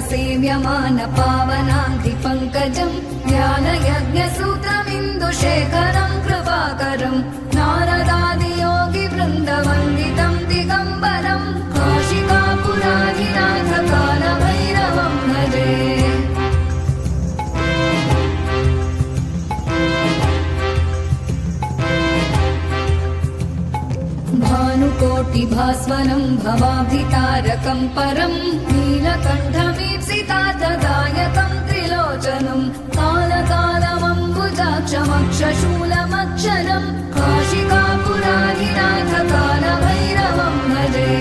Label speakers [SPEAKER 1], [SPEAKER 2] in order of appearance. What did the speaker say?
[SPEAKER 1] सेव्यमान पावनाङ्घ्रिपङ्कजम् ध्यानयज्ञसूत्रमिन्दुशेखरम् कृपाकरम् नारदादियोगिवृन्दवन्दितम् दिगम्बरम् काशिकापुराधिनाथ कालभैरवम् भजे। भानुकोटिभास्वरम् भवाब्धितारकम् परम् नीलकण्ठमीप्सितार्थदायकम् त्रिलोचनम् कालकालमम्बुजाक्षमक्षशूलमक्षरम् काशिकापुराधिनाथ कालभैरवम् भजे।